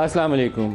السلام علیکم.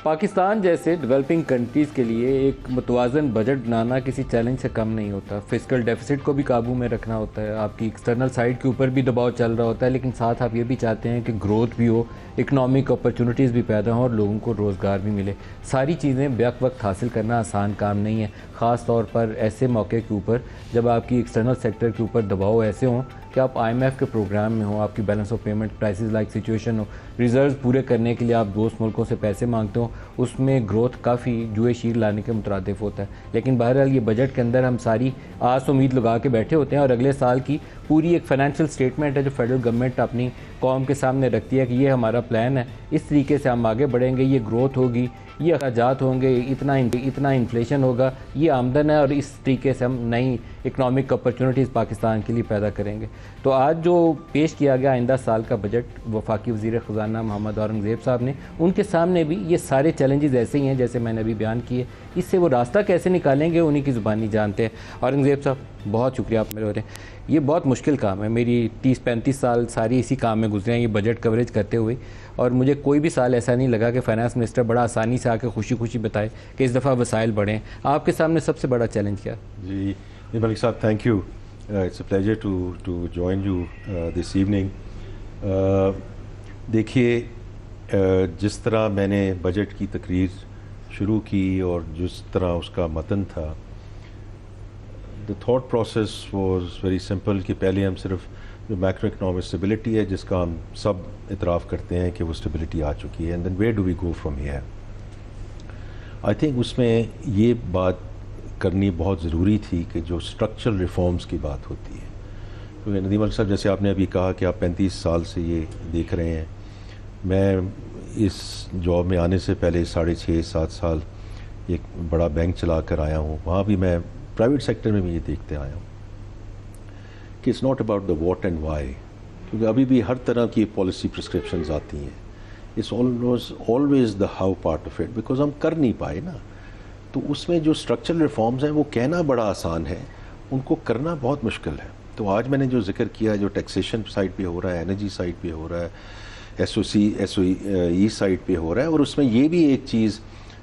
پاکستان جیسے ڈیولپنگ کنٹریز کے لیے ایک متوازن بجٹ بنانا کسی چیلنج سے کم نہیں ہوتا. فسکل ڈیفیسٹ کو بھی قابو میں رکھنا ہوتا ہے, آپ کی ایکسٹرنل سائڈ کے اوپر بھی دباؤ چل رہا ہوتا ہے, لیکن ساتھ آپ یہ بھی چاہتے ہیں کہ گروتھ بھی ہو, اکنامک اپرچونٹیز بھی پیدا ہوں اور لوگوں کو روزگار بھی ملے. ساری چیزیں بیک وقت حاصل کرنا آسان کام نہیں ہے, خاص طور پر ایسے موقع کے اوپر جب آپ کی ایکسٹرنل سیکٹر کے اوپر دباؤ ایسے ہوں کہ آپ آئی ایم ایف کے پروگرام میں ہوں, آپ کی balance of payment prices like situation who, reserves پورے کرنے کے لیے آپ دوست ملکوں سے پیسے مانگتے ہوں, اس میں گروتھ کافی جوئے شیر لانے کے مترادف ہوتا ہے. لیکن بہرحال یہ بجٹ کے اندر ہم ساری آس امید لگا کے بیٹھے ہوتے ہیں اور اگلے سال کی پوری ایک فائنینشیل سٹیٹمنٹ ہے جو فیڈرل گورنمنٹ اپنی قوم کے سامنے رکھتی ہے کہ یہ ہمارا پلان ہے, اس طریقے سے ہم آگے بڑھیں گے, یہ گروتھ ہوگی, یہ اخراجات ہوں گے, اتنا انفلیشن ہوگا, یہ آمدن ہے, اور اس طریقے سے ہم نئی اکنامک اپرچونٹیز پاکستان کے لیے پیدا کریں گے. تو آج جو پیش کیا گیا آئندہ سال کا بجٹ وفاقی وزیر خزانہ محمد اورنگزیب صاحب نے, ان کے سامنے بھی یہ سارے چیلنجز ایسے ہی ہیں جیسے میں نے ابھی بیان کیے. اس سے وہ راستہ کیسے نکالیں گے انہی کی زبانی جانتے ہیں. اورنگزیب صاحب بہت شکریہ آپ میرے ہو رہے ہیں. یہ بہت مشکل کام ہے, میری 30-35 سال ساری اسی کام میں گزرے ہیں یہ بجٹ کوریج کرتے ہوئے, اور مجھے کوئی بھی سال ایسا نہیں لگا کہ فائنانس منسٹر بڑا آسانی سے آ کے خوشی خوشی بتائے کہ اس دفعہ وسائل بڑھیں. آپ کے سامنے سب سے بڑا چیلنج کیا؟ جی ملک صاحب, thank you. It's a pleasure to join you this evening. دیکھیے, جس طرح میں نے بجٹ کی تقریر شروع کی اور جس طرح اس کا متن تھا, the thought process was very simple کہ پہلے ہم صرف جو میکرو اکنامک اسٹیبلٹی ہے جس کا ہم سب اعتراف کرتے ہیں کہ وہ اسٹیبلٹی آ چکی ہے, and then where do we go from here. I think اس میں یہ بات کرنی بہت ضروری تھی کہ جو اسٹرکچرل ریفارمز کی بات ہوتی ہے, کیونکہ ندیم ملک صاحب جیسے آپ نے ابھی کہا کہ آپ 35 سال سے یہ دیکھ رہے ہیں, میں اس جاب میں آنے سے پہلے 6.5-7 سال ایک بڑا بینک چلا کر آیا ہوں, وہاں بھی میں پرائیویٹ سیکٹر میں بھی یہ دیکھتے آیا ہوں کہ it's not about the what and why, کیونکہ ابھی بھی ہر طرح کی پالیسی پرسکرپشنز آتی ہیں. It's always the how part of it, because ہم کر نہیں پائے نا. تو اس میں جو اسٹرکچرل ریفارمز ہیں وہ کہنا بڑا آسان ہے, ان کو کرنا بہت مشکل ہے. تو آج میں نے جو ذکر کیا, جو ٹیکسیشن سائڈ پہ ہو رہا ہے, انرجی سائڈ پہ ہو رہا ہے, ایس او ای سائڈ پہ ہو رہا ہے, اور اس میں یہ بھی ایک چیز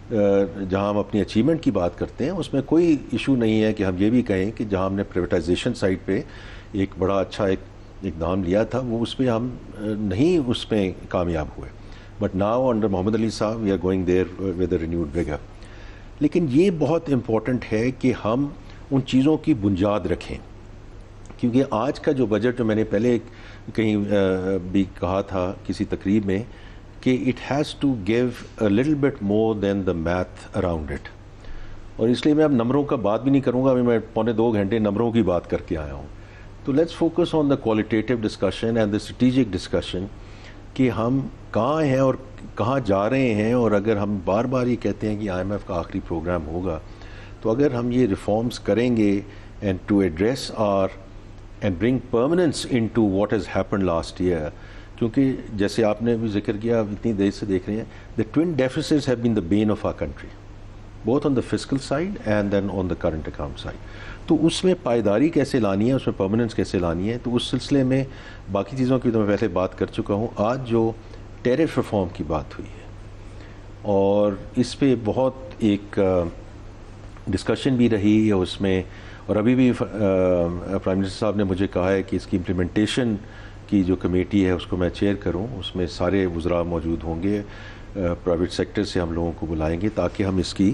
جہاں ہم اپنی اچیومنٹ کی بات کرتے ہیں اس میں کوئی ایشو نہیں ہے کہ ہم یہ بھی کہیں کہ جہاں ہم نے پرائیویٹائزیشن سائڈ پہ ایک بڑا اچھا ایک اقدام لیا تھا, وہ اس پہ ہم نہیں اس میں کامیاب ہوئے. But now under Muhammad Ali صاحب we are going there with a renewed vigour. لیکن یہ بہت امپورٹنٹ ہے کہ ہم ان چیزوں کی بنیاد رکھیں, کیونکہ آج کا جو بجٹ, جو میں نے پہلے کہیں بھی کہا تھا کسی تقریب میں, کہ it has to give a little bit more than the math around it. اور اس لیے میں اب نمبروں کا بات بھی نہیں کروں گا, ابھی میں 2.25 گھنٹے نمبروں کی بات کر کے آیا ہوں. تو let's focus on the qualitative discussion and the strategic discussion کہ ہم کہاں ہیں اور کہاں جا رہے ہیں. اور اگر ہم بار بار یہ کہتے ہیں کہ آئی ایم ایف کا آخری پروگرام ہوگا, تو اگر ہم یہ ریفارمز کریں گے and to address and bring permanence into what has happened last year, کیونکہ جیسے آپ نے بھی ذکر کیا, آپ اتنی دیر سے دیکھ رہے ہیں, the twin deficits have been the bane of our country, both on the fiscal side and then on the current account side. تو اس میں پائیداری کیسے لانی ہے, اس میں پرماننس کیسے لانی ہے, تو اس سلسلے میں باقی چیزوں کی تو میں پہلے بات کر چکا ہوں. آج جو ٹیرف ریفارم کی بات ہوئی ہے, اور اس پہ بہت ایک ڈسکشن بھی رہی ہے اس میں, اور ابھی بھی پرائم منسٹر صاحب نے مجھے کہا ہے کہ اس کی امپلیمنٹیشن کی جو کمیٹی ہے اس کو میں چیئر کروں, اس میں سارے وزراء موجود ہوں گے, پرائیویٹ سیکٹر سے ہم لوگوں کو بلائیں گے تاکہ ہم اس کی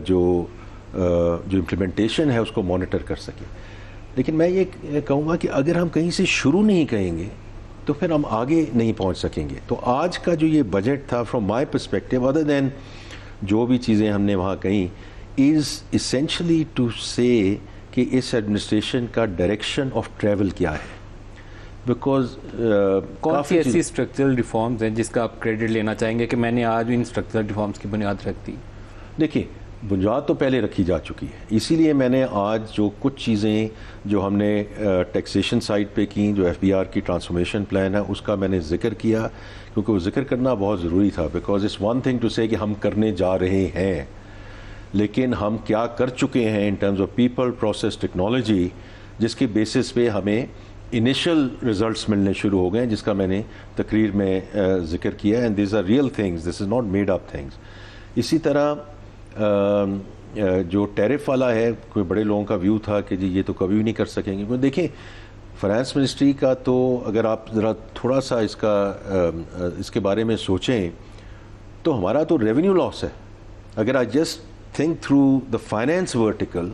جو امپلیمنٹیشن ہے اس کو مانیٹر کر سکیں. لیکن میں یہ کہوں گا کہ اگر ہم کہیں سے شروع نہیں کریں گے تو پھر ہم آگے نہیں پہنچ سکیں گے. تو آج کا جو یہ بجٹ تھا, فرام مائی پرسپیکٹیو, ادر دین جو بھی چیزیں ہم نے وہاں کہیں, از اسینشلی ٹو سے کہ اس ایڈمنسٹریشن کا ڈائریکشن آف ٹریول کیا ہے. بیکاز کون سی ایسی اسٹرکچرل ریفارمز ہیں جس کا آپ کریڈٹ لینا چاہیں گے کہ میں نے آج ان اسٹرکچرل ریفارمز کی بنیاد رکھ دی؟ دیکھیے, بنیاد تو پہلے رکھی جا چکی ہے, اسی لیے میں نے آج جو کچھ چیزیں جو ہم نے ٹیکسیشن سائڈ پہ کی, جو ایف بی آر کی ٹرانسفارمیشن پلان ہے, اس کا میں نے ذکر کیا, کیونکہ وہ ذکر کرنا بہت ضروری تھا. Because it's one thing to say کہ ہم کرنے جا رہے ہیں, لیکن ہم کیا کر چکے ہیں in terms of people, process, technology, جس کے بیسس پہ ہمیں انیشل رزلٹس ملنے شروع ہو گئے ہیں، جس کا میں نے تقریر میں ذکر کیا ہے، and these are real things, this is not made up things. اسی طرح جو ٹیرف والا ہے، کوئی بڑے لوگوں کا ویو تھا کہ جی یہ تو کبھی بھی نہیں کر سکیں گے. کیونکہ دیکھیں فائنانس منسٹری کا تو اگر آپ ذرا تھوڑا سا اس کے بارے میں سوچیں تو ہمارا تو ریونیو لاس ہے. اگر I just think through the finance vertical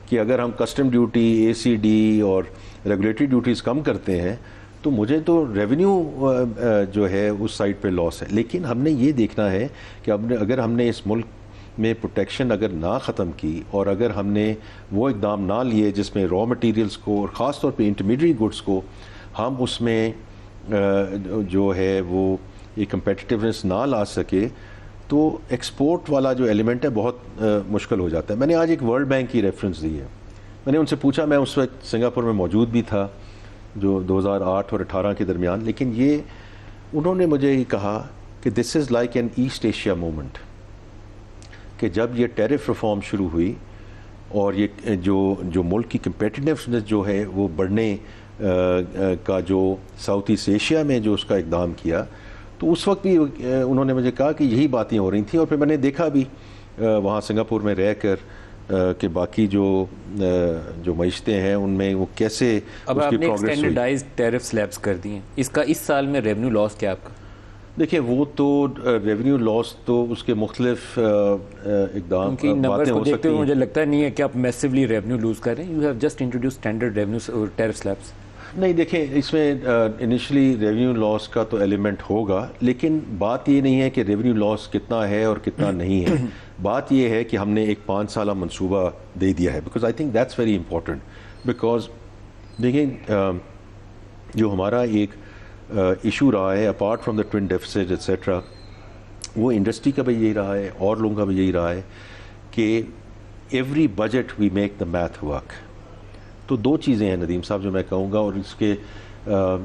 کہ اگر ہم کسٹم ڈیوٹی، اے سی ڈی اور ریگولیٹری ڈیوٹیز کم کرتے ہیں تو مجھے تو ریونیو جو ہے اس سائڈ پہ لاس ہے. لیکن ہم نے یہ دیکھنا ہے کہ اگر ہم نے اس ملک میں پروٹیکشن اگر نہ ختم کی اور اگر ہم نے وہ اقدام نہ لیے جس میں را مٹیریلز کو اور خاص طور پہ انٹرمیڈیٹ گڈس کو ہم اس میں جو ہے وہ یہ کمپیٹیٹیونیس نہ لا سکے تو ایکسپورٹ والا جو ایلیمنٹ ہے بہت مشکل ہو جاتا ہے. میں نے آج ایک ورلڈ بینک کی ریفرنس دی ہے. میں نے ان سے پوچھا، میں اس وقت سنگاپور میں موجود بھی تھا جو 2008 اور 18 کے درمیان، لیکن انہوں نے مجھے یہ کہا کہ this is like an East Asia moment, کہ جب یہ ٹیرف ریفارم شروع ہوئی اور یہ جو ملک کی کمپیٹیٹیونیس جو ہے وہ بڑھنے کا جو ساؤتھ ایسٹ ایشیا میں جو اس کا اقدام کیا، تو اس وقت بھی انہوں نے مجھے کہا کہ یہی باتیں ہو رہی تھیں. اور پھر میں نے دیکھا بھی وہاں سنگاپور میں رہ کر کہ باقی جو معیشتیں ہیں ان میں وہ کیسے اب اس آپ کی نے پروگریس ہوئی. ایکسٹینڈرڈائز ٹیرف سلیبس کر دی ہیں، اس سال میں ریونیو لاس کیا آپ کا؟ دیکھیں وہ تو ریونیو لاس تو اس کے مختلف اقدام کیونکہ نمبرز باتیں کو ہو دیکھتے سکتی ہوئے ہیں. مجھے لگتا نہیں ہے کہ آپ میسیولی ریونیو لوز کر رہے ہیں. You have just introduce standard revenue tariff syllabus. نہیں دیکھیں اس میں انیشلی ریونیو لاس کا تو ایلیمنٹ ہوگا، لیکن بات یہ نہیں ہے کہ ریونیو لاس کتنا ہے اور کتنا نہیں ہے. بات یہ ہے کہ ہم نے ایک 5 سالہ منصوبہ دے دیا ہے، because I think that's very important. Because دیکھیں جو ہمارا ایک ایشو رہا ہے apart from the twin deficit etcetera, وہ انڈسٹری کا بھی یہی رہا ہے اور لوگوں کا بھی یہی رہا ہے کہ every budget we make the math work. تو 2 چیزیں ہیں ندیم صاحب جو میں کہوں گا، اور اس کے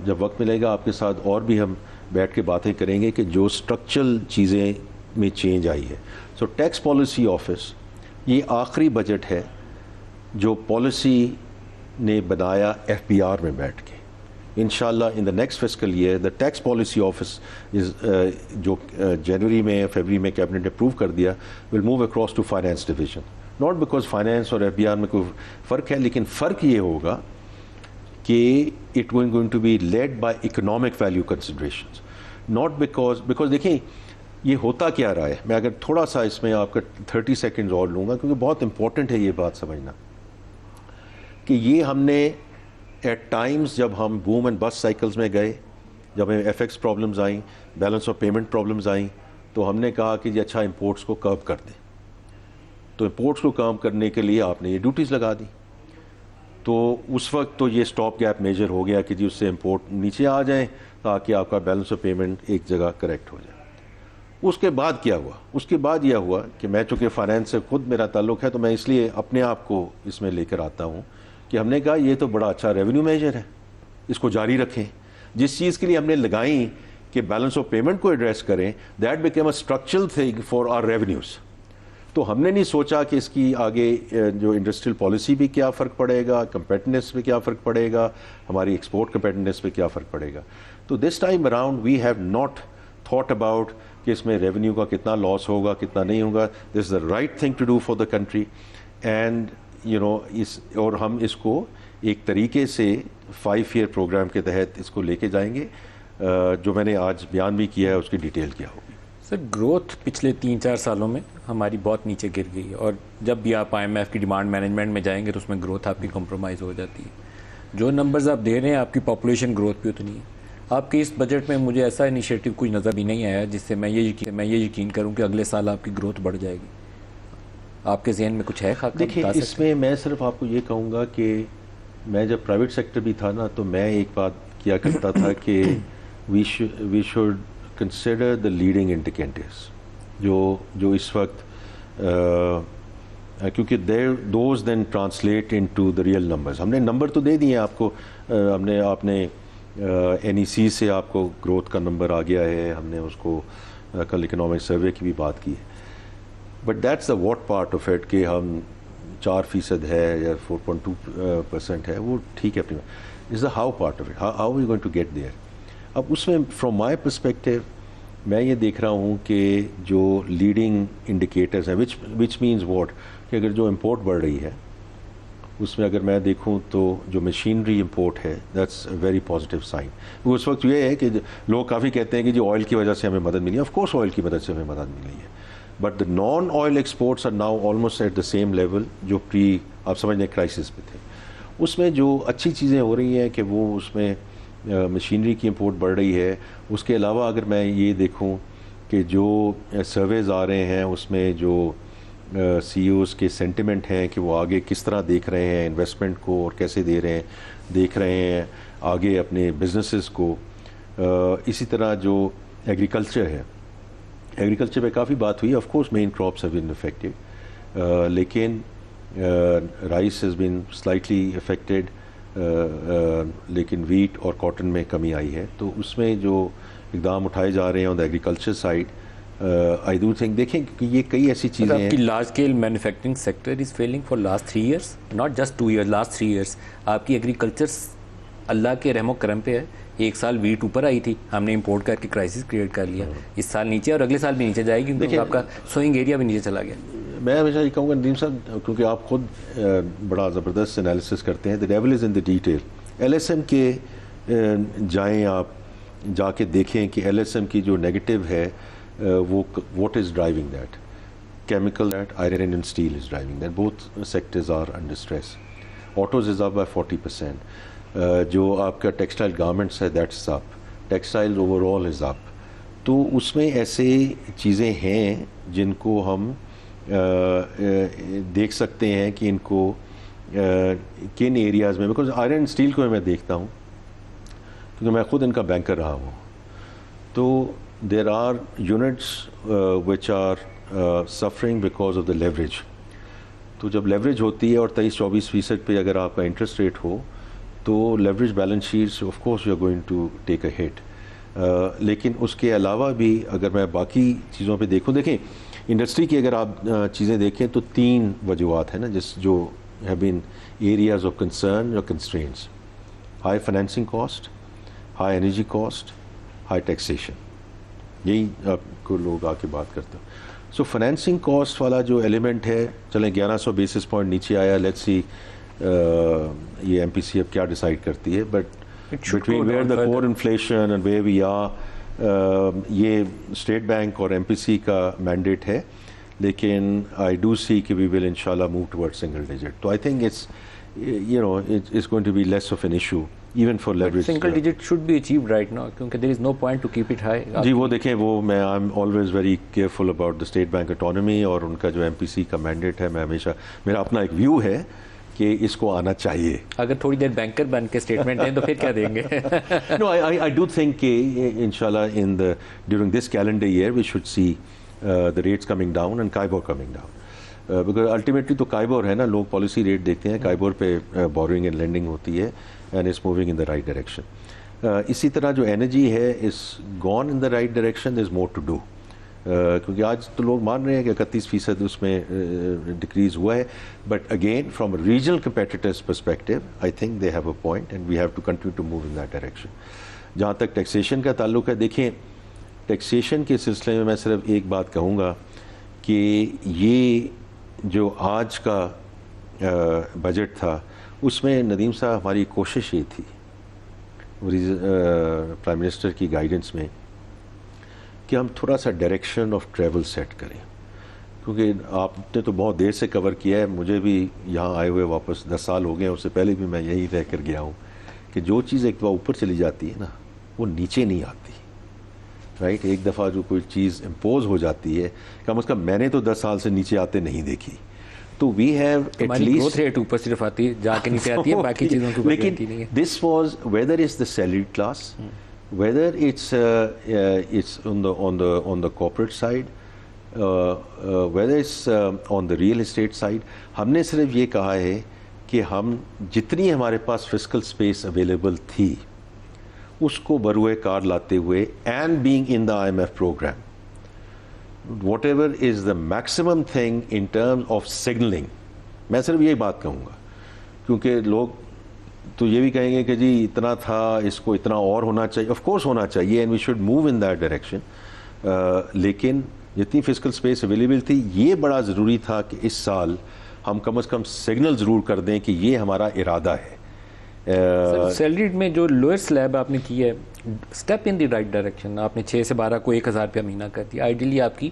جب وقت ملے گا آپ کے ساتھ اور بھی ہم بیٹھ کے باتیں کریں گے کہ جو اسٹرکچرل چیزیں میں چینج آئی ہے. سو ٹیکس پالیسی آفس یہ آخری بجٹ ہے جو پالیسی نے بنایا ایف بی آر میں بیٹھ کے. انشاءاللہ in the next fiscal year the tax policy office جو جنوری میں فیبری میں کیبنٹ نے اپروو کر دیا will move across to finance division. Not because finance اور ایف بی آر میں کوئی فرق ہے، لیکن فرق یہ ہوگا کہ it going to be led by economic value considerations, not because دیکھیں یہ ہوتا کیا رہا ہے. میں اگر تھوڑا سا اس میں آپ کا 30 سیکنڈز اور لوں گا کیونکہ بہت امپورٹنٹ ہے یہ بات سمجھنا کہ یہ ہم نے ایٹ ٹائمز جب ہم بوم اینڈ بس سائیکلز میں گئے، جب ہمیں ایف ایکس پرابلمز آئیں، بیلنس آف پیمنٹ پرابلمز آئیں، تو ہم نے کہا کہ جی اچھا امپورٹس کو کرب کر دیں. تو امپورٹس کو کم کرنے کے لیے آپ نے یہ ڈیوٹیز لگا دی. تو اس وقت تو یہ اسٹاپ گیپ میجر ہو گیا کہ جی اس سے امپورٹ نیچے آ جائیں تاکہ آپ کا بیلنس آف پیمنٹ ایک جگہ کریکٹ ہو جائے. اس کے بعد کیا ہوا؟ اس کے بعد یہ ہوا کہ میں چونکہ فائنینس سے خود میرا تعلق ہے تو میں اس لیے اپنے آپ کو اس میں لے کر آتا ہوں کہ ہم نے کہا یہ تو بڑا اچھا ریونیو میجر ہے، اس کو جاری رکھیں. جس چیز کے لیے ہم نے لگائیں کہ بیلنس آف پیمنٹ کو ایڈریس کریں، that became a structural thing for our revenues. تو ہم نے نہیں سوچا کہ اس کی آگے جو انڈسٹریل پالیسی بھی کیا فرق پڑے گا، کمپیٹیونیس پہ کیا فرق پڑے گا، ہماری ایکسپورٹ کمپیٹیونیس پہ کیا فرق پڑے گا. تو this time around we have not thought about کہ اس میں ریونیو کا کتنا لاس ہوگا کتنا نہیں ہوگا. This is the right thing to do for the country and اور ہم اس کو ایک طریقے سے 5 ایئر پروگرام کے تحت اس کو لے کے جائیں گے جو میں نے آج بیان بھی کیا ہے، اس کی ڈیٹیل کیا ہوگی. سر گروتھ پچھلے 3-4 سالوں میں ہماری بہت نیچے گر گئی ہے، اور جب بھی آپ IMF کی ڈیمانڈ مینجمنٹ میں جائیں گے تو اس میں گروتھ آپ کی کمپرومائز ہو جاتی ہے. جو نمبرز آپ دے رہے ہیں آپ کی پاپولیشن گروتھ بھی اتنی ہے. آپ کے اس بجٹ میں مجھے ایسا انیشیٹو کچھ نظر بھی نہیں آیا جس سے میں یہ یقین کروں کہ اگلے سال آپ کی گروتھ بڑھ جائے گی. آپ کے ذہن میں کچھ ہے خاکہ؟ دیکھیں اس میں صرف آپ کو یہ کہوں گا کہ میں جب پرائیویٹ سیکٹر بھی تھا نا تو میں ایک بات کیا کرتا تھا کہ we should consider the leading indicators جو اس وقت کیونکہ those then translate into the real numbers. ہم نے نمبر تو دے دیے آپ کو، آپ نے NEC سے آپ کو گروتھ کا نمبر آ گیا ہے، ہم نے اس کو کل اکنامک سروے کی بھی بات کی ہے. But that's the what part of it کہ ہم 4% ہے یا 4.2% ہے, وہ ٹھیک ہے اپنی. Is the how part of it, how you going to get there. اب اس میں فرام مائی پرسپیکٹو میں یہ دیکھ رہا ہوں کہ جو لیڈنگ انڈیکیٹرز ہیں وچ مینز واٹ, کہ اگر جو امپورٹ بڑھ رہی ہے اس میں اگر میں دیکھوں تو جو مشینری امپورٹ ہے that's a very positive sign. اس وقت یہ ہے کہ لوگ کافی کہتے ہیں کہ جو آئل کی وجہ سے ہمیں مدد ملی ہے, آف کورس آئل کی مدد سے ہمیں مدد ملی ہے, but the non oil exports are now almost at the same level جو آپ سمجھ لیں کرائسس پہ تھے. اس میں جو اچھی چیزیں ہو رہی ہیں کہ وہ اس میں مشینری کی امپورٹ بڑھ رہی ہے. اس کے علاوہ اگر میں یہ دیکھوں کہ جو سرویز آ رہے ہیں اس میں جو سی اوز کے سینٹیمنٹ ہیں کہ وہ آگے کس طرح دیکھ رہے ہیں انویسٹمنٹ کو اور کیسے دیکھ رہے ہیں آگے اپنے بزنسز کو. اسی طرح جو ایگریکلچر ہے, ایگریکلچر پہ کافی بات ہوئی. Of course main crops have been affected, لیکن rice has been slightly affected, لیکن ویٹ اور کاٹن میں کمی آئی ہے. تو اس میں جو اقدام اٹھائے جا رہے ہیں on the agriculture side, I do think دیکھیں کہ یہ کئی ایسی چیزیں ہیں. آپ کی large scale manufacturing sector is failing for last 3 years, not just 2 years, last 3 years. آپ کی ایگریکلچر اللہ کے رحم و کرم پہ ہے. ایک سال ویٹ اوپر آئی تھی, ہم نے امپورٹ کر کے کرائسس کریٹ کر لیا. اس سال نیچے اور اگلے سال بھی نیچے جائے گی کیونکہ آپ کا سوئنگ ایریا بھی نیچے چلا گیا. میں ہمیشہ یہ کہوں گا ندیم صاحب, کیونکہ آپ خود بڑا زبردست انالیسس کرتے ہیں, the devil is in the detail. L S M کے جائیں آپ جا کے دیکھیں کہ ایل ایس ایم کی جو نیگیٹو ہے وہ what is driving that. Chemical that, iron and steel is driving that. Both sectors are under stress. Autos is up by 40%. جو آپ کا ٹیکسٹائل گارمنٹس ہے that's up. Textile overall is up. تو اس میں ایسے چیزیں ہیں جن کو ہم دیکھ سکتے ہیں کہ ان کو کن ایریاز میں, بیکاز آئرن اینڈ اسٹیل کو میں دیکھتا ہوں کیونکہ میں خود ان کا بینکر رہا ہوں. تو there are units which are suffering because of the leverage. تو جب لیوریج ہوتی ہے اور 23-24% پہ اگر آپ کا انٹرسٹ ریٹ ہو تو leverage balance sheets of course you are going to take a hit. لیکن اس کے علاوہ بھی اگر میں باقی چیزوں پہ دیکھوں, دیکھیں انڈسٹری کی اگر آپ چیزیں دیکھیں تو 3 وجوہات ہیں نا جو have been areas of concern or constraints: high financing cost, high energy cost, high taxation. یہی آپ کو لوگ آ کے بات کرتے ہیں. سو فائنینسنگ کاسٹ والا جو ایلیمنٹ ہے, چلیں 1100 بیسس پوائنٹ نیچے آیا, لیٹس سی یہ ایم پی سی اب کیا ڈیسائیڈ کرتی ہے. But between where the core inflation and where we are, یہ اسٹیٹ بینک اور ایم پی سی کا مینڈیٹ ہے, لیکن آئی ڈو سی کہ وی ول ان شاء اللہ موو ٹورڈ سنگل ڈیجٹ. تو I think it's it's going to be less of an issue even for leverage. Single digit should be achieved right now کیونکہ there is no point to keep it high. جی وہ دیکھیں, وہ میں I'm always very careful about the state bank autonomy اور ان کا جو M P C کا mandate ہے. میں ہمیشہ میرا اپنا ایک ویو ہے کہ اس کو آنا چاہیے. اگر تھوڑی دیر بینکر بن کے اسٹیٹمنٹ دیں تو پھر کیا دیں گے؟ No, I do think کہ inshallah during this calendar year we should see the rates coming down and Kaibor coming down. Because ultimately تو کائبور ہے نا, لوگ پالیسی ریٹ دیکھتے ہیں, کائبور پہ بورنگ اینڈ لینڈنگ ہوتی ہے and it's moving in the right direction. اسی طرح جو انرجی ہے is gone in the right direction, there is more to do. کیونکہ آج تو لوگ مان رہے ہیں کہ 31% اس میں ڈکریز ہوا ہے, but again from regional competitors perspective I think they have a point and we have to continue to move in that direction. جہاں تک ٹیکسیشن کا تعلق ہے, دیکھیں ٹیکسیشن کے سلسلے میں صرف ایک بات کہوں گا کہ یہ جو آج کا بجٹ تھا اس میں ندیم صاحب ہماری کوشش یہ تھی پرائم منسٹر کی گائیڈنس میں کہ ہم تھوڑا سا ڈائریکشن آف ٹریول سیٹ کریں. کیونکہ آپ نے تو بہت دیر سے کور کیا ہے, مجھے بھی یہاں آئے ہوئے واپس 10 سال ہو گئے ہیں, اس سے پہلے بھی میں یہی رہ کر گیا ہوں کہ جو چیز ایک دفعہ اوپر چلی جاتی ہے نا وہ نیچے نہیں آتی. رائٹ, ایک دفعہ جو کوئی چیز امپوز ہو جاتی ہے, کم از کم میں نے تو 10 سال سے نیچے آتے نہیں دیکھی. تو we have at least rate اوپر صرف آتی ہے, جا کے نیچے آتی ہے, باقی چیزوں کی لیکن this was whether is the salaried class, whether it's on the corporate side, whether it's on the real estate side. ہم نے صرف یہ کہا ہے کہ ہم جتنی ہمارے پاس فسکل اسپیس اویلیبل تھی اس کو بروئے کار لاتے ہوئے and being in the IMF program, whatever is the maximum thing in terms of signaling میں صرف یہی بات کہوں گا, کیونکہ لوگ تو یہ بھی کہیں گے کہ جی اتنا تھا, اس کو اتنا اور ہونا چاہیے. آف کورس ہونا چاہیے, and we should move in that direction, لیکن جتنی فزیکل اسپیس اویلیبل تھی, یہ بڑا ضروری تھا کہ اس سال ہم کم از کم سگنل ضرور کر دیں کہ یہ ہمارا ارادہ ہے. سیلری میں جو لوئر سلیب آپ نے کی ہے, step in the right direction. آپ نے 6 سے 12 کو 1,000 روپیہ مہینہ کر دیا. آئیڈیلی آپ کی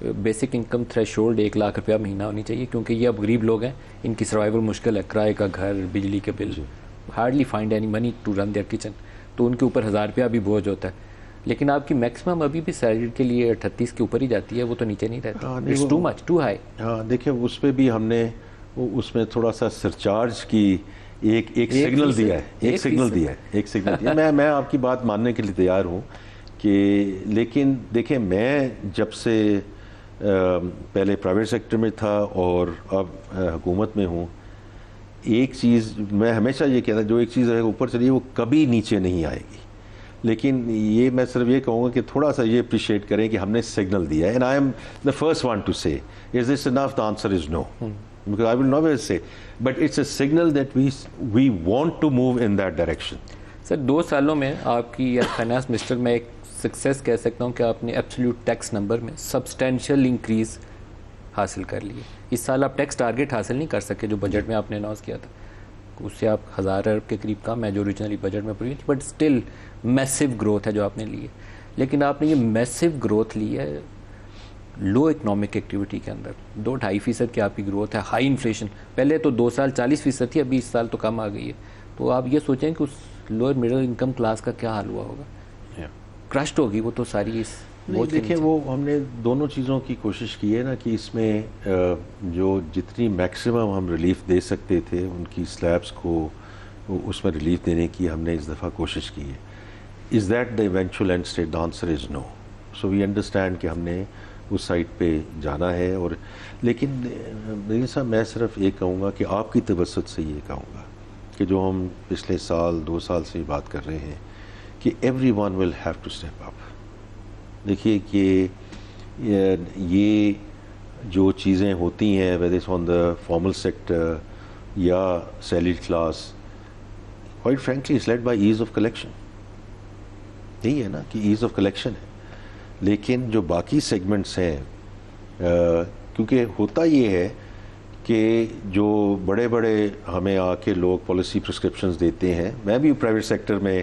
بیسک انکم تھریش ہولڈ 1 لاکھ روپیہ مہینہ ہونی چاہیے, کیونکہ یہ اب غریب لوگ ہیں, ان کی سروائیول مشکل ہے, کرائے کا گھر, بجلی کے bill, hardly find any money to run their kitchen, تو ان کے اوپر 1,000 روپیہ بھی بوجھ ہوتا ہے. لیکن آپ کی میکسیمم ابھی بھی سیلری کے لیے 38 کے اوپر ہی جاتی ہے, وہ تو نیچے نہیں رہتی. It's too much, too high. ہاں دیکھیں, اس پہ بھی ہم نے اس میں تھوڑا سا سرچارج کی ایک سگنل دیا ہے, ایک سگنل دیا. میں آپ کی بات ماننے کے لیے تیار ہوں کہ, لیکن دیکھیں میں جب سے پہلے پرائیویٹ سیکٹر میں تھا اور اب حکومت میں ہوں, ایک چیز میں ہمیشہ یہ کہتا, جو ایک چیز اوپر چلی وہ کبھی نیچے نہیں آئے گی. لیکن یہ میں صرف یہ کہوں گا کہ تھوڑا سا یہ اپریشیٹ کریں کہ ہم نے سگنل دیا ہے. And I am the first one to say is this enough, the answer is no, because I will never say, but it's a signal that we want to move in that direction. سر 2 سالوں میں آپ کی as finance minister میں ایک success کہہ سکتا ہوں کہ آپ نے ایبسلیوٹ ٹیکس نمبر میں سبسٹینشیل انکریز حاصل کر لی ہے. اس سال آپ ٹیکس ٹارگیٹ حاصل نہیں کر سکے جو بجٹ میں آپ نے اناؤنس کیا تھا, اس سے آپ 1,000 ارب کے قریب کم ہے جو اوریجنلی بجٹ میں پڑی تھی, بٹ اسٹل میسو گروتھ ہے جو آپ نے لی ہے. لیکن آپ نے یہ میسو گروتھ لی ہے لو اکنامک ایکٹیویٹی کے اندر. 2-2.5% کی آپ کی گروتھ ہے, ہائی انفلیشن. پہلے تو 2 سال 40% تھی, ابھی اس سال تو کم آ گئی ہے. تو آپ یہ سوچیں کہ اس لوئر مڈل انکم کلاس کا کیا حال ہوا ہوگا. کرشڈ ہوگی وہ تو ساری. اس دیکھیں, وہ ہم نے دونوں چیزوں کی کوشش کی ہے نا, کہ اس میں جو جتنی میکسیمم ہم ریلیف دے سکتے تھے ان کی سلیبس کو اس میں ریلیف دینے کی ہم نے اس دفعہ کوشش کی ہے. Is that the eventual end state? The answer is no. So we understand کہ ہم نے اس سائٹ پہ جانا ہے. اور لیکن صاحب میں صرف یہ کہوں گا کہ آپ کی توسط سے یہ کہوں گا کہ جو ہم پچھلے سال 2 سال سے بات کر رہے ہیں کہ everyone will have to step up. دیکھیے کہ یہ جو چیزیں ہوتی ہیں whether it's on the formal sector یا salaried class, quite frankly it's led by ease of collection. یہی ہے نا کہ ایز آف کلیکشن ہے. لیکن جو باقی سیگمنٹس ہیں, کیونکہ ہوتا یہ ہے کہ جو بڑے بڑے ہمیں آ کے لوگ پالیسی پرسکرپشنز دیتے ہیں, میں بھی پرائیویٹ سیکٹر میں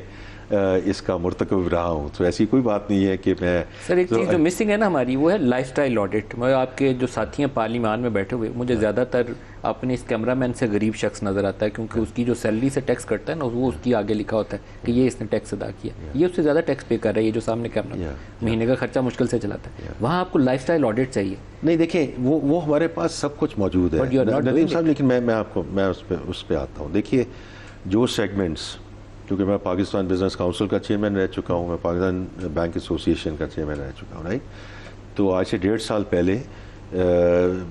اس کا مرتکب رہا ہوں, تو ایسی کوئی بات نہیں ہے کہ میں. سر ایک چیز جو مسنگ ہے نا ہماری, وہ ہے لائف اسٹائل آڈٹ. میں آپ کے جو ساتھی ہیں پارلیمان میں بیٹھے ہوئے, مجھے زیادہ تر اپنے اس کیمرہ مین سے غریب شخص نظر آتا ہے, کیونکہ اس کی جو سیلری سے ٹیکس کٹتا ہے نا, وہ اس کی آگے لکھا ہوتا ہے کہ یہ اس نے ٹیکس ادا کیا. یہ اس سے زیادہ ٹیکس پے کر رہا ہے, یہ جو سامنے کیمرہ مہینے کا خرچہ مشکل سے چلاتا ہے. وہاں آپ کو لائف اسٹائل آڈٹ چاہیے. نہیں دیکھیں, وہ ہمارے پاس سب کچھ موجود ہے ندیم صاحب, لیکن میں اس پہ آتا ہوں. دیکھیے جو سیگمنٹس, کیونکہ میں پاکستان بزنس کاؤنسل کا چیئرمین رہ چکا ہوں, میں پاکستان بینک ایسوسیشن کا چیئرمین رہ چکا ہوں, رائٹ. تو آج سے 1.5 سال پہلے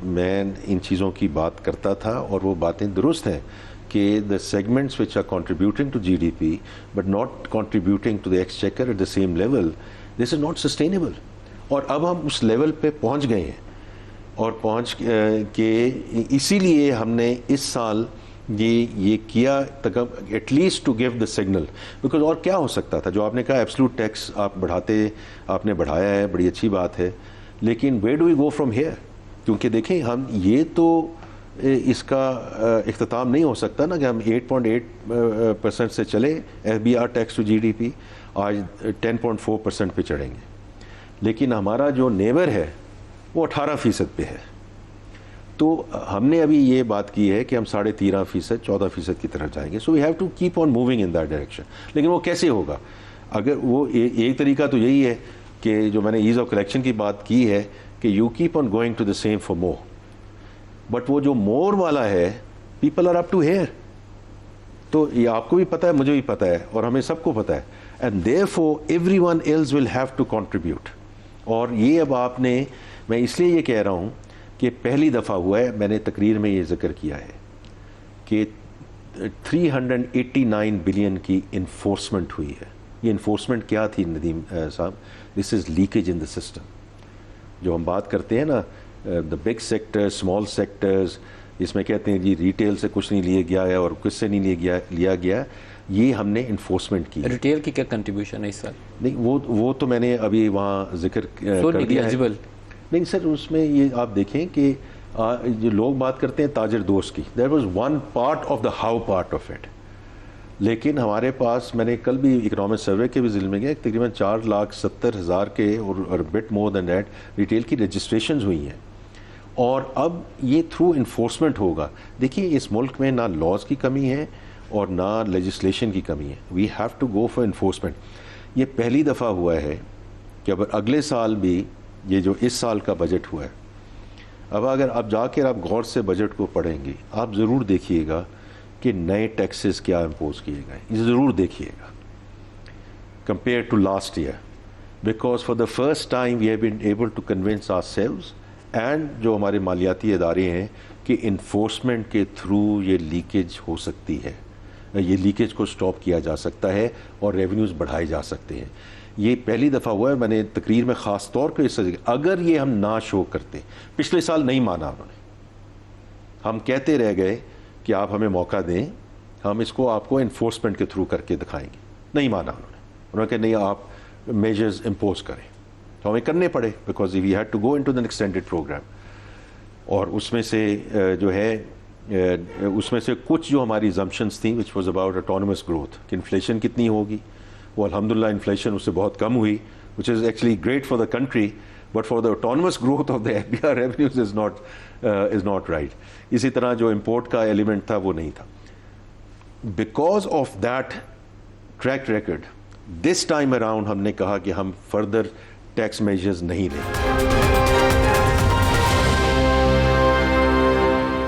میں ان چیزوں کی بات کرتا تھا, اور وہ باتیں درست ہیں کہ the segments which are contributing to G D P but not contributing to the exchequer at the same level, this is not sustainable. اور اب ہم اس لیول پہ پہنچ گئے ہیں, اور پہنچ کے اسی لیے ہم نے اس سال یہ کیا at least to give the signal, because اور کیا ہو سکتا تھا. جو آپ نے کہا ایبسلوٹ ٹیکس آپ نے بڑھایا ہے, بڑی اچھی بات ہے, لیکن where do we go from here? کیونکہ دیکھیں, ہم یہ تو اس کا اختتام نہیں ہو سکتا نا کہ ہم 8.8% سے چلے F B R tax to G D P, آج 10.4% پہ چڑھیں گے. لیکن ہمارا جو نیبر ہے وہ 18% پہ ہے. تو ہم نے ابھی یہ بات کی ہے کہ ہم 13.5%, 14% کی طرف جائیں گے. So we have to keep on moving in that direction. لیکن وہ کیسے ہوگا؟ اگر وہ ایک طریقہ تو یہی ہے کہ جو میں نے ایز آف کلیکشن کی بات کی ہے کہ you keep on going to the same for more, but وہ جو مور والا ہے, people are up to here. تو یہ آپ کو بھی پتہ ہے, مجھے بھی پتہ ہے, اور ہمیں سب کو پتہ ہے. And therefore everyone else will have to contribute. اور یہ اب آپ نے, میں اس لیے یہ کہہ رہا ہوں کہ پہلی دفعہ ہوا ہے, میں نے تقریر میں یہ ذکر کیا ہے کہ 389 بلین کی انفورسمنٹ ہوئی ہے. یہ انفورسمنٹ کیا تھی ندیم صاحب؟ This is leakage in the system. جو ہم بات کرتے ہیں نا, the big sector, small sectors, اس میں کہتے ہیں جی ریٹیل سے کچھ نہیں لیا گیا ہے اور کس سے نہیں لیا گیا, یہ ہم نے انفورسمنٹ کی. ریٹیل کی کیا کنٹریبیوشن ہے اس سال؟ نہیں وہ تو میں نے ابھی وہاں ذکر کر دیا ہے. نہیں سر, اس میں یہ آپ دیکھیں کہ جو لوگ بات کرتے ہیں تاجر دوست کی, that was one part of the how part of it. لیکن ہمارے پاس, میں نے کل بھی اکنامک سروے کے بھی ضلع میں گیا, تقریباً 4,70,000 کے اور but more than that retail کی رجسٹریشنز ہوئی ہیں. اور اب یہ تھرو انفورسمنٹ ہوگا. دیکھیے اس ملک میں نہ لاز کی کمی ہے اور نہ لیجسلیشن کی کمی ہے. We have to go for enforcement. یہ پہلی دفعہ ہوا ہے کہ اب اگلے سال بھی یہ جو اس سال کا بجٹ ہوا ہے, اب اگر آپ جا کر آپ غور سے بجٹ کو پڑھیں گے, آپ ضرور دیکھیے گا کہ نئے ٹیکسز کیا امپوز کیے گئے, یہ ضرور دیکھیے گا compare to last year. Because for the first time we have been able to convince ourselves and جو ہمارے مالیاتی ادارے ہیں کہ انفورسمنٹ کے تھرو یہ لیکیج ہو سکتی ہے, یہ لیکیج کو سٹاپ کیا جا سکتا ہے اور ریونیوز بڑھائے جا سکتے ہیں. یہ پہلی دفعہ ہوا ہے. میں نے تقریر میں خاص طور پہ اس اگر یہ ہم نہ شو کرتے, پچھلے سال نہیں مانا انہوں نے, ہم کہتے رہ گئے کہ آپ ہمیں موقع دیں, ہم اس کو آپ کو انفورسمنٹ کے تھرو کر کے دکھائیں گے. نہیں مانا انہوں نے کہا نہیں آپ میجرز امپوز کریں, تو ہمیں کرنے پڑے because we had to go into an extended program. اور اس میں سے جو ہے اس میں سے کچھ جو ہماری زمپشنس تھیں which was about autonomous growth, کہ انفلیشن کتنی ہوگی, وہ الحمدللہ انفلیشن اس سے بہت کم ہوئی, which is actually great for the country, but for the autonomous growth of the FBR revenues is not right. اسی طرح جو امپورٹ کا ایلیمنٹ تھا وہ نہیں تھا. Because of that track record this time around ہم نے کہا کہ ہم فردر ٹیکس میجرز نہیں لیں.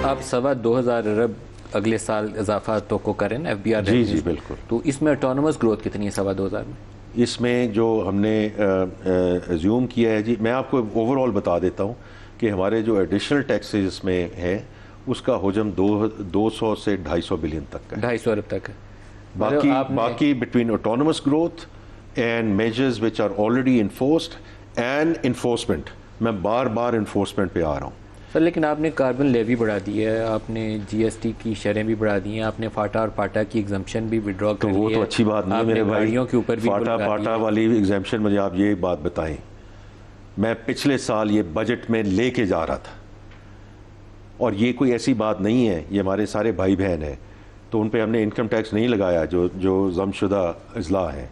آپ 2,200 ارب اگلے سال اضافہ تو کو کریں نا FBR. جی بالکل. تو اس میں اٹانومس گروتھ کتنی ہے 2,200 میں؟ اس میں جو ہم نے ایزیوم کیا ہے, جی میں آپ کو اوور آل بتا دیتا ہوں کہ ہمارے جو ایڈیشنل ٹیکسز اس میں ہے اس کا حجم 200 سے 250 بلین تک کا ہے. 250 ارب تک ہے. باقی between autonomous growth and measures which are already enforced and enforcement, میں بار بار انفورسمنٹ پہ آ رہا ہوں. سر لیکن آپ نے کاربن لیوی بڑھا دی ہے, آپ نے GST کی شرح بھی بڑھا دی ہیں, آپ نے فاٹا اور پاٹا کی ایگزمپشن بھی وڈرا کر لی ہے. وہ تو اچھی بات نہیں ہے میرے بھائی, گاڑیوں کے اوپر بھی فاٹا پاٹا والی ایگزمپشن. مجھے آپ یہ بات بتائیں, میں پچھلے سال یہ بجٹ میں لے کے جا رہا تھا, اور یہ کوئی ایسی بات نہیں ہے, یہ ہمارے سارے بھائی بہن ہیں, تو ان پہ ہم نے انکم ٹیکس نہیں لگایا جو ضم شدہ اضلاع ہیں,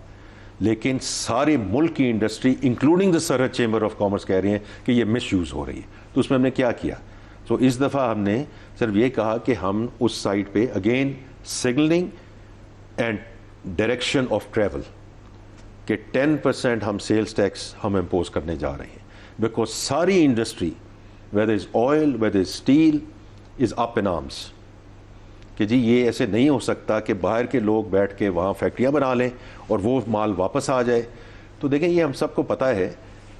لیکن سارے ملک کی انڈسٹری انکلوڈنگ دا سرحد چیمبر آف کامرس کہہ رہی ہیں کہ یہ مس یوز ہو رہی ہے. تو اس میں ہم نے کیا کیا, تو اس دفعہ ہم نے صرف یہ کہا کہ ہم اس سائٹ پہ again signalling and direction of travel کہ 10% ہم سیلز ٹیکس ہم امپوز کرنے جا رہے ہیں, بیکاز ساری industry whether is oil whether is steel is up in arms کہ جی یہ ایسے نہیں ہو سکتا کہ باہر کے لوگ بیٹھ کے وہاں فیکٹریاں بنا لیں اور وہ مال واپس آ جائے. تو دیکھیں یہ ہم سب کو پتہ ہے,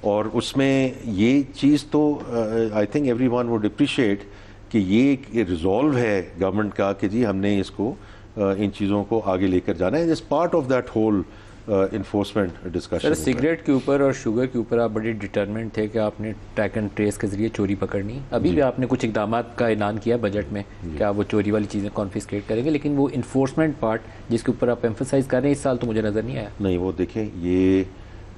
اور اس میں یہ چیز تو I think every one would appreciate کہ یہ ایک ریزالو ہے گورنمنٹ کا کہ جی ہم نے اس کو ان چیزوں کو آگے لے کر جانا ہے. اس part of that whole enforcement discussion. Cigarette کے اوپر اور شوگر کے اوپر آپ بڑے ڈٹرمنٹ تھے کہ آپ نے ٹریک اینڈ ٹریس کے ذریعے چوری پکڑنی. ابھی بھی آپ نے کچھ اقدامات کا اعلان کیا بجٹ میں کہ آپ وہ چوری والی چیزیں کانفiscate کریں گے, لیکن وہ انفورسمنٹ پارٹ جس کے اوپر آپ ایمفسائز کر رہے ہیں اس سال تو مجھے نظر نہیں آیا. نہیں وہ دیکھیں, یہ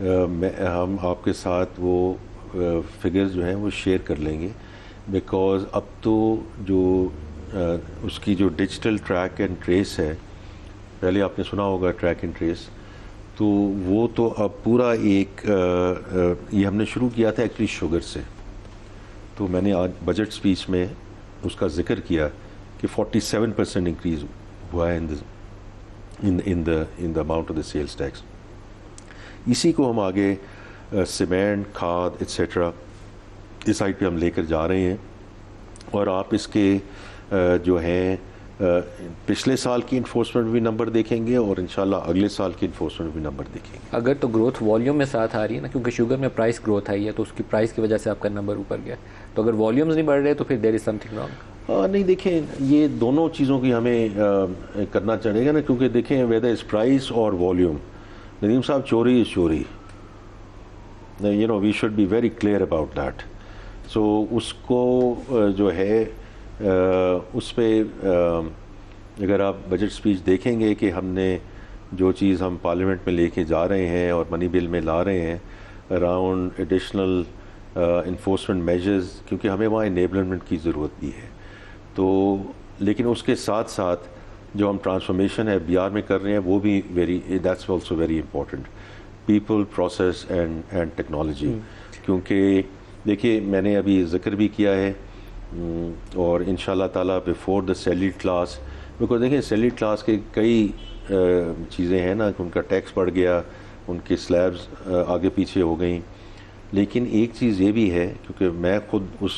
ہم آپ کے ساتھ وہ فگرز جو ہیں وہ شیئر کر لیں گے, بیکاز اب تو جو اس کی جو ڈیجیٹل ٹریک اینڈ ٹریس ہے, پہلے آپ نے سنا ہوگا ٹریک اینڈ ٹریس, تو وہ تو اب پورا ایک یہ ہم نے شروع کیا تھا ایکچولی شوگر سے. تو میں نے آج بجٹ اسپیچ میں اس کا ذکر کیا کہ 47% انکریز ہوا ہے in the amount of the sales tax. اسی کو ہم آگے سیمنٹ, کھاد ایٹسیٹرا اس سائڈ پہ ہم لے کر جا رہے ہیں, اور آپ اس کے جو ہیں پچھلے سال کی انفورسمنٹ بھی نمبر دیکھیں گے اور انشاءاللہ اگلے سال کی انفورسمنٹ بھی نمبر دیکھیں گے. اگر تو گروتھ والیوم میں ساتھ آ رہی ہے نا, کیونکہ شوگر میں پرائس گروتھ آئی ہے تو اس کی پرائس کی وجہ سے آپ کا نمبر اوپر گیا, تو اگر والیومز نہیں بڑھ رہے تو پھر دیر از سم تھنگ رانگ. نہیں دیکھیں, یہ دونوں چیزوں کی ہمیں کرنا چاہیے گا نا, کیونکہ دیکھیں whether is price or volume. Nadeem صاحب چوری از چوری, we should be very clear about that. So اس کو جو ہے اس پہ اگر آپ بجٹ سپیچ دیکھیں گے کہ ہم نے جو چیز ہم پارلیمنٹ میں لے کے جا رہے ہیں اور منی بل میں لا رہے ہیں اراؤنڈ ایڈیشنل انفورسمنٹ میجرز، کیونکہ ہمیں وہاں انیبلمنٹ کی ضرورت بھی ہے، تو لیکن اس کے ساتھ ساتھ جو ہم ٹرانسفارمیشن ہے بہار میں کر رہے ہیں وہ بھی that's also very important, people, process and technology. کیونکہ دیکھیے میں نے ابھی ذکر بھی کیا ہے اور ان شاء اللہ تعالیٰ before the salaried class, because دیکھیں سیلریڈ کلاس کے کئی چیزیں ہیں نا کہ ان کا ٹیکس بڑھ گیا، ان کے سلیبز آگے پیچھے ہو گئیں، لیکن ایک چیز یہ بھی ہے کیونکہ میں خود اس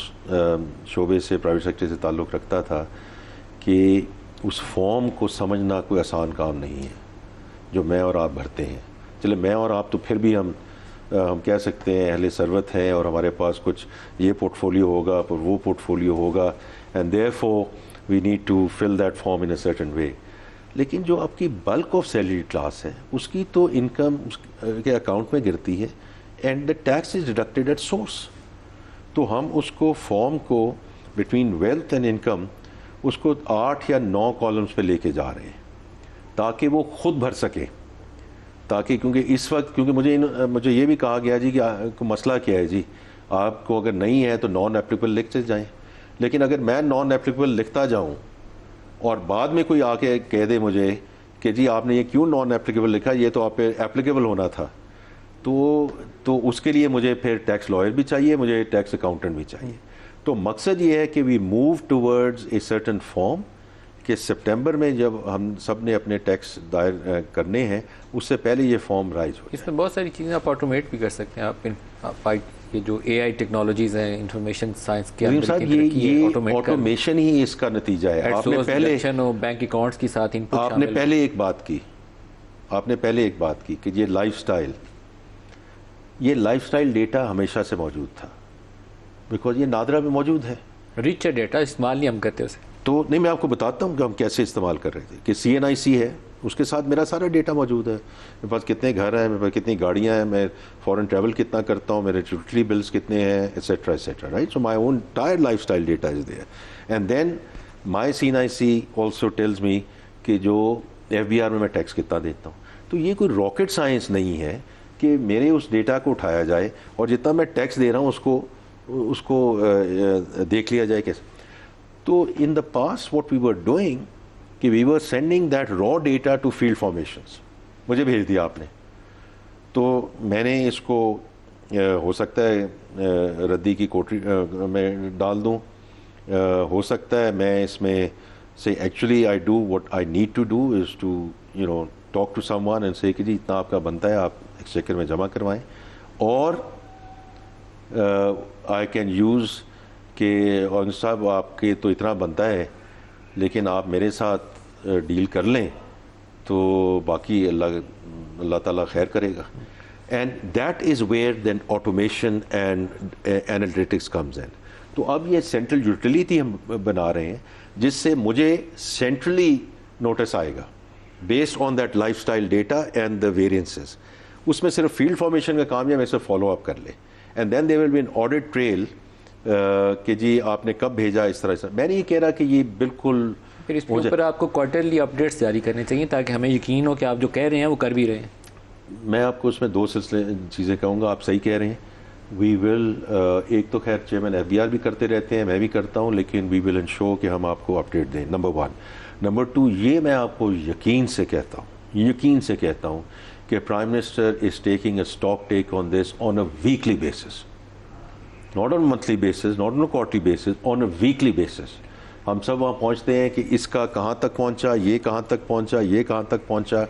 شعبے سے پرائیویٹ سیکٹر سے تعلق رکھتا تھا کہ اس فارم کو سمجھنا کوئی آسان کام نہیں ہے جو میں اور آپ بھرتے ہیں. چلے میں اور آپ تو پھر بھی ہم کہہ سکتے ہیں اہل ثروت ہیں اور ہمارے پاس کچھ یہ پورٹ فولیو ہوگا پر وہ پورٹ فولیو ہوگا and therefore we need to fill that form in a certain way. لیکن جو آپ کی بلک آف سیلری کلاس ہے اس کی تو انکم کے اکاؤنٹ میں گرتی ہے and the tax is deducted at source. تو ہم اس کو فارم کو بٹوین ویلتھ اینڈ انکم اس کو 8 یا 9 کالمز پہ لے کے جا رہے ہیں تاکہ وہ خود بھر سکے، تاکہ کیونکہ اس وقت کیونکہ مجھے یہ بھی کہا گیا جی کہ مسئلہ کیا ہے جی، آپ کو اگر نہیں ہے تو نان ایپلیکیبل لکھتے جائیں. لیکن اگر میں نان ایپلیکیبل لکھتا جاؤں اور بعد میں کوئی آ کے کہہ دے مجھے کہ جی آپ نے یہ کیوں نان ایپلیکیبل لکھا، یہ تو آپ پہ ایپلیکیبل ہونا تھا، تو اس کے لیے مجھے پھر ٹیکس لائر بھی چاہیے، مجھے ٹیکس اکاؤنٹنٹ بھی چاہیے. تو مقصد یہ ہے کہ we move towards a certain form کہ سپٹمبر میں جب ہم سب نے اپنے ٹیکس دائر کرنے ہیں اس سے پہلے یہ فارم رائز ہو. اس میں بہت ساری چیزیں آپ آٹومیٹ بھی کر سکتے ہیں. آپ یہ جو اے آئی ٹیکنالوجیز ہیں، انفارمیشن سائنس کے اندر یہ آٹومیشن ہی اس کا نتیجہ ہے. آپ نے پہلے بینک اکاؤنٹس کے ساتھ آپ نے پہلے ایک بات کی کہ یہ لائف سٹائل ڈیٹا ہمیشہ سے موجود تھا، بیکاز یہ نادرا میں موجود ہے. ریچ ڈیٹا استعمال نہیں ہم کرتے اسے. تو نہیں میں آپ کو بتاتا ہوں کہ ہم کیسے استعمال کر رہے تھے کہ CNIC ہے، اس کے ساتھ میرا سارا ڈیٹا موجود ہے، میرے پاس کتنے گھر ہیں، میرے پاس کتنی گاڑیاں ہیں، میں فورن ٹریول کتنا کرتا ہوں، میرے یوٹیلیٹی بلز کتنے ہیں، etcetera etcetera, right. So my own entire lifestyle data is there and then my CNIC also tells me کہ جو FBR میں ٹیکس کتنا دیتا ہوں. تو یہ کوئی راکٹ سائنس نہیں ہے کہ میرے اس ڈیٹا کو اٹھایا جائے اور جتنا میں ٹیکس دے رہا ہوں اس کو دیکھ لیا جائے کیسے. تو in the past what we were doing کہ we were sending that raw data to field formations. مجھے بھیج دیا آپ نے تو میں نے اس کو ہو سکتا ہے ردی کی کوٹری میں ڈال دوں، ہو سکتا ہے میں اس میں سے actually I do what I need to do is to talk to someone and say کہ جی اتنا آپ کا بنتا ہے آپ ایکسچیکر میں جمع کروائیں، اور آئی کین یوز کہ اور صاحب آپ کے تو اتنا بنتا ہے لیکن آپ میرے ساتھ ڈیل کر لیں تو باقی اللہ تعالیٰ خیر کرے گا. And that is where then automation and analytics comes in. تو اب یہ سینٹرل یوٹیلیٹی ہم بنا رہے ہیں جس سے مجھے سینٹرلی نوٹس آئے گا based on that lifestyle data and the variances. اس میں صرف فیلڈ فارمیشن کا کام ہے میں سے فالو اپ کر لے and then there will be an audit trail کہ جی آپ نے کب بھیجا اس طرح سے. میں نہیں کہہ رہا کہ یہ بالکل پھر اس پر آپ کو کوارٹرلی اپڈیٹس جاری کرنے چاہیے تاکہ ہمیں یقین ہو کہ آپ جو کہہ رہے ہیں وہ کر بھی رہے ہیں. میں آپ کو اس میں 2 چیزیں کہوں گا. آپ صحیح کہہ رہے ہیں. وی ول ایک تو خیر چیئرمین FBR بھی کرتے رہتے ہیں، میں بھی کرتا ہوں، لیکن وی ول انشور کہ ہم آپ کو اپڈیٹ دیں. نمبر 1. نمبر 2 یہ میں آپ کو یقین سے کہتا ہوں کہ prime minister is taking a stock take on this on a weekly basis, not on a monthly basis, not on a quarterly basis, on a weekly basis. ہم سب وہاں پہنچتے ہیں کہ اس کا کہاں تک پہنچا، یہ کہاں تک پہنچا، یہ کہاں تک پہنچا،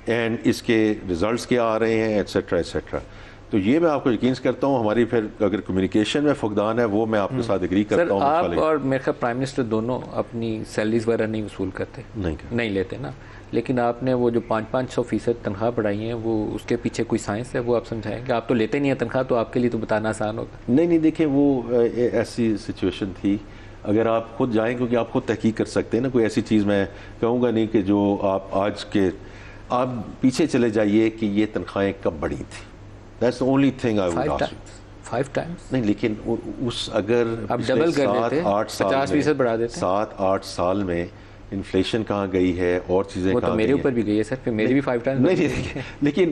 اینڈ اس کے ریزلٹس کیا آ رہے ہیں، ایٹسیٹرا ایٹسیٹرا. تو یہ میں آپ کو یقین کرتا ہوں. ہماری پھر اگر کمیونیکیشن میں فقدان ہے وہ میں آپ کے ساتھ اگری کرتا ہوں. سر آپ اور میرے خیال پرائم منسٹر دونوں اپنی سیلریز وغیرہ نہیں وصول کرتے، نہیں لیتے نا، لیکن آپ نے وہ جو 500% تنخواہ بڑھائی ہیں وہ اس کے پیچھے کوئی سائنس ہے وہ آپ سمجھائیں کہ آپ تو لیتے نہیں ہیں تنخواہ تو آپ کے لیے تو بتانا آسان ہوگا. نہیں دیکھیں وہ ایسی سچویشن تھی. اگر آپ خود جائیں کیونکہ آپ خود تحقیق کر سکتے ہیں نا، کوئی ایسی چیز میں کہوں گا نہیں کہ جو آپ پیچھے چلے جائیے کہ یہ تنخواہیں کب بڑھی تھی. That's the only thing I would ask you. 5 times. نہیں لیکن اس اگر آپ ڈبل کر لیتے 50% بڑھا دیتے 7-8 سال میں انفلیشن کہاں گئی ہے اور چیزیں وہ تو میرے اوپر بھی گئی ہے سر, پھر میری بھی 5 times. نہیں لیکن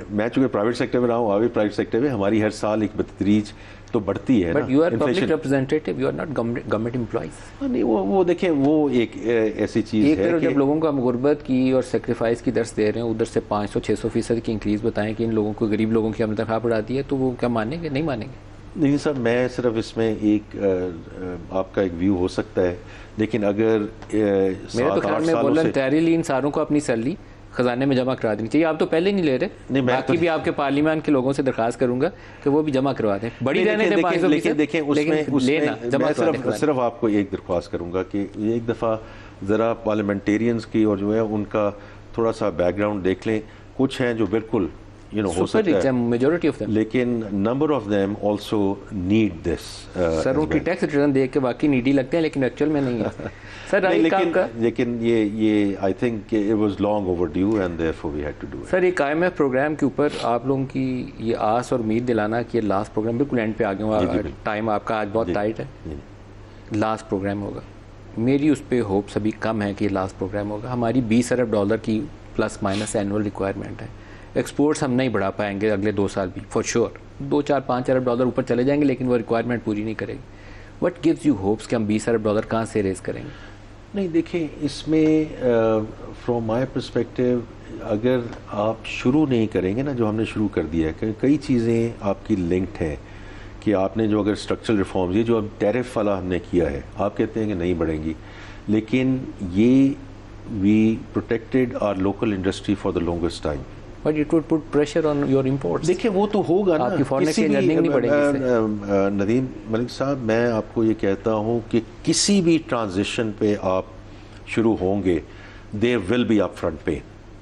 میں چونکہ پرائیویٹ سیکٹر میں رہا ہوں, آپ بھی پرائیویٹ سیکٹر میں, ہماری ہر سال ایک بتدریج تو بڑھتی ہے. But you are public representative, you are not government employees. نہیں وہ دیکھیں وہ ایک ایسی چیز ہے کہ جب لوگوں کو ہم غربت کی اور سیکریفائس کی درس دے رہے ہیں, ادھر سے 500-600% کی انکریز بتائیں کہ ان لوگوں کو, غریب لوگوں کی ہم نے تنخواہ بڑھا دی ہے, تو وہ کیا مانیں گے؟ نہیں مانیں گے. نہیں سر, میں صرف اس میں ایک آپ کا ایک ویو ہو سکتا ہے, لیکن اگر میرے تو خیال میں والنٹریلی ان ساروں کو اپنی سیلری خزانے میں جمع کرا دینی چاہیے. آپ تو پہلے نہیں لے رہے, باقی بھی آپ کے پارلیمان کے لوگوں سے درخواست کروں گا کہ وہ بھی جمع کروا دیں. بڑی رہنے دیں 500%, دیکھیں میں صرف آپ کو ایک درخواست کروں گا کہ ایک دفعہ ذرا پارلیمنٹیرینز کی اور جو ہے ان کا تھوڑا سا بیک گراؤنڈ دیکھ لیں. کچھ ہیں جو بالکل ہو سکتا ہے, میجورٹی آف دم, لیکن number of them also need this. Sir ان کی ٹیکس ریٹرن دیکھ کے واقعی نیڈی لگتے ہیں, لیکن ایکچوئل میں نہیں ہے. سر لیکن یہ I think it was long overdue and therefore we had to do it. Sir ایک IMF پروگرام کے اوپر آپ لوگوں کی یہ آس اور امید دلانا کہ یہ لاسٹ پروگرام بالکل اینڈ پہ آ گئے ہوں, ٹائم آپ کا آج بہت ٹائٹ ہے, لاسٹ پروگرام ہوگا. میری اس پہ ہوپس ابھی کم ہے کہ یہ لاسٹ پروگرام ہوگا. ہماری $20 ارب کی پلس مائنس اینول ریکوائرمنٹ ہے. ایکسپورٹس ہم نہیں بڑھا پائیں گے اگلے 2 سال بھی فار شیور, 2-4-5 ارب ڈالر اوپر چلے جائیں گے, لیکن وہ ریکوائرمنٹ پوری نہیں کرے گی. وٹ گیوز یو ہوپس کہ ہم $20 ارب کہاں سے ریز کریں گے؟ نہیں دیکھیں, اس میں فرام مائی پرسپیکٹیو اگر آپ شروع نہیں کریں گے نا, جو ہم نے شروع کر دیا ہے, کہ کئی چیزیں آپ کی لنکڈ ہیں کہ آپ نے جو اگر اسٹرکچرل ریفارمز, یہ جو اب ٹیرف والا ہم نے کیا ہے, آپ کہتے ہیں کہ نہیں بڑھیں گی, لیکن یہ we protected our local industry for the longest time. But it would put pressure on your imports. دیکھیں وہ تو ہوگا نا, آپ کی فورن ایکسچینج ارننگ نہیں بڑھے گی. ندیم ملک صاحب, میں آپ کو یہ کہتا ہوں کہ کسی بھی ٹرانزیشن پہ آپ شروع ہوں گے, there will be up front pain,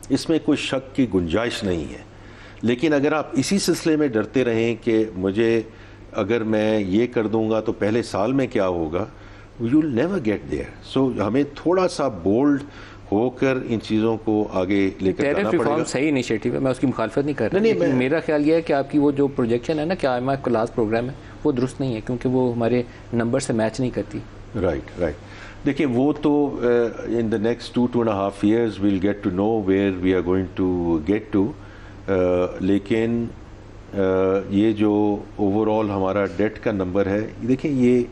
اس میں کوئی شک کی گنجائش نہیں ہے. لیکن اگر آپ اسی سلسلے میں ڈرتے رہیں کہ مجھے اگر میں یہ کر دوں گا تو پہلے سال میں کیا ہوگا, you will never get there. So ہمیں تھوڑا سا بولڈ ہو کر ان چیزوں کو آگے لے کر جانا پڑے گا. صحیح انیشیٹو ہے, میں اس کی مخالفت نہیں کر رہا, لیکن میرا خیال یہ ہے کہ آپ کی وہ جو پروجیکشن ہے نا کہ IMF کا لاسٹ پروگرام ہے, وہ درست نہیں ہے, کیونکہ وہ ہمارے نمبر سے میچ نہیں کرتی. رائٹ. دیکھیں وہ تو in the next 2.5 years we'll get to know where we are going to get to. لیکن یہ جو اوور آل ہمارا ڈیٹ کا نمبر ہے, دیکھیں یہ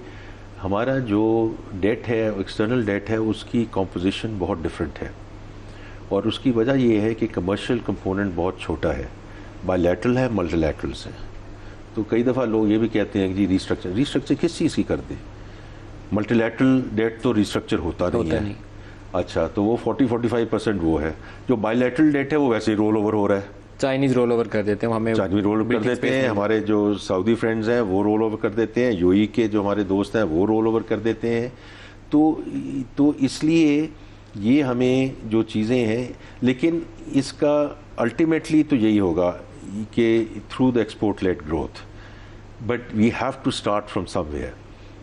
ہمارا جو ڈیٹ ہے, ایکسٹرنل ڈیٹ ہے, اس کی کمپوزیشن بہت ڈفرینٹ ہے, اور اس کی وجہ یہ ہے کہ کمرشل کمپوننٹ بہت چھوٹا ہے, بائی لیٹرل ہے, ملٹی لیٹرلس ہیں. تو کئی دفعہ لوگ یہ بھی کہتے ہیں کہ جی ریسٹرکچر کس چیز کی کر دیں, ملٹی لیٹرل ڈیٹ تو ریسٹرکچر ہوتا نہیں ہے. اچھا, تو وہ 40-45% وہ ہے. جو بائی لیٹرل ڈیٹ ہے وہ ویسے ہی رول اوور ہو رہا ہے, چائنیز رول اوور کر دیتے ہیں, ہمیں چائنیز رول اوور کر دیتے ہیں, ہمارے جو سعودی فرینڈز ہیں وہ رول اوور کر دیتے ہیں, UAE کے جو ہمارے دوست ہیں وہ رول اوور کر دیتے ہیں. تو اس لیے یہ ہمیں جو چیزیں ہیں, لیکن اس کا الٹیمیٹلی تو یہی ہوگا کہ through the export led growth, but we have to start from somewhere,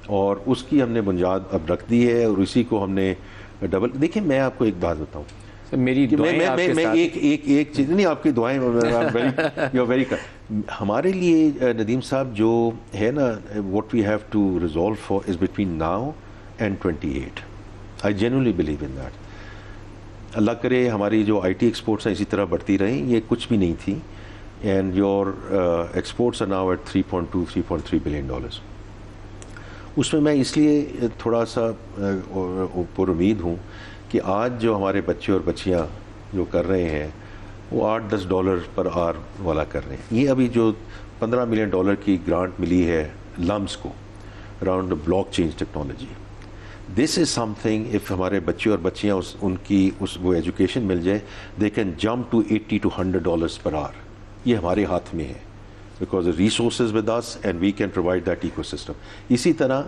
اور اس کی ہم نے بنیاد اب رکھ دی ہے, اور اسی کو ہم نے ڈبل. دیکھیں میں آپ کو ایک بات بتاؤں, میری میں ایک چیز نہیں, آپ کی دعائیں ہمارے لیے ندیم صاحب جو ہے نا, what we have to resolve for is between now and 28. I genuinely believe in that. اللہ کرے ہماری جو IT ایکسپورٹس ہیں اسی طرح بڑھتی رہیں, یہ کچھ بھی نہیں تھی, and your exports are now at $3.2-3.3 billion. اس میں اس لیے تھوڑا سا پر امید ہوں کہ آج جو ہمارے بچے اور بچیاں جو کر رہے ہیں وہ $8-10 پر آر والا کر رہے ہیں. یہ ابھی جو $15 ملین کی گرانٹ ملی ہے لمس کو around blockchain technology, this is something, if ہمارے بچے اور بچیاں ان کی وہ ایجوکیشن مل جائے, they can jump to $80-100 per hour. یہ ہمارے ہاتھ میں ہے, because resources with us and we can provide that ecosystem. اسی طرح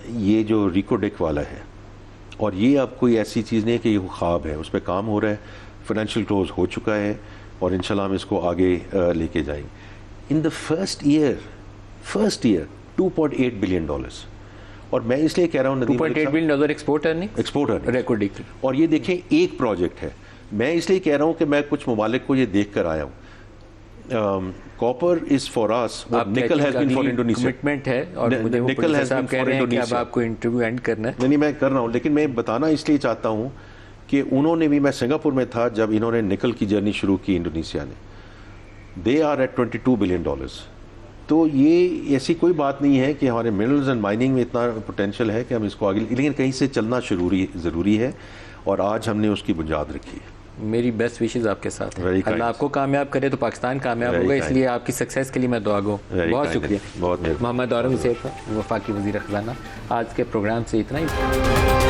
یہ جو ریکوڈیک والا ہے, اور یہ اب کوئی ایسی چیز نہیں ہے کہ یہ خواب ہے, اس پہ کام ہو رہا ہے, فائنینشیل کلوز ہو چکا ہے, اور انشاءاللہ ہم اس کو آگے لے کے جائیں گے. ان دا فرسٹ ایئر $2.8 billion. اور میں اس لیے کہہ رہا ہوں $2.8 billion ایکسپورٹ ریکارڈنگ, اور یہ دیکھیں ایک پروجیکٹ ہے. میں اس لیے کہہ رہا ہوں کہ میں کچھ ممالک کو یہ دیکھ کر آیا ہوں, copper is for us what nickel has been for Indonesia. Commitment ہے اور مجھے وہ Nickel has صاحب been کہہ for رہے ہیں کہ اب Indonesia. آپ کو انٹرویو اینڈ کرنا ہے. نہیں میں کر رہا ہوں، لیکن میں بتانا اس لیے چاہتا ہوں کہ انہوں نے بھی، میں سنگاپور میں تھا جب انہوں نے نکل کی جرنی شروع کی انڈونیشیا نے. They are at $22 billion. تو یہ ایسی کوئی بات نہیں ہے کہ ہمارے منرلز اینڈ مائننگ میں اتنا پوٹینشیل ہے کہ ہم اس کو آگے، لیکن کہیں سے چلنا ضروری ہے اور آج ہم نے اس کی بنیاد رکھی ہے. میری بیسٹ وشز آپ کے ساتھ ہیں. اللہ آپ کو کامیاب کرے تو پاکستان کامیاب ہوگا، اس لیے آپ کی سکسیس کے لیے میں دعا گو. بہت شکریہ. بہت محمد اورنگ زیب وفاقی وزیر خزانہ. آج کے پروگرام سے اتنا ہی.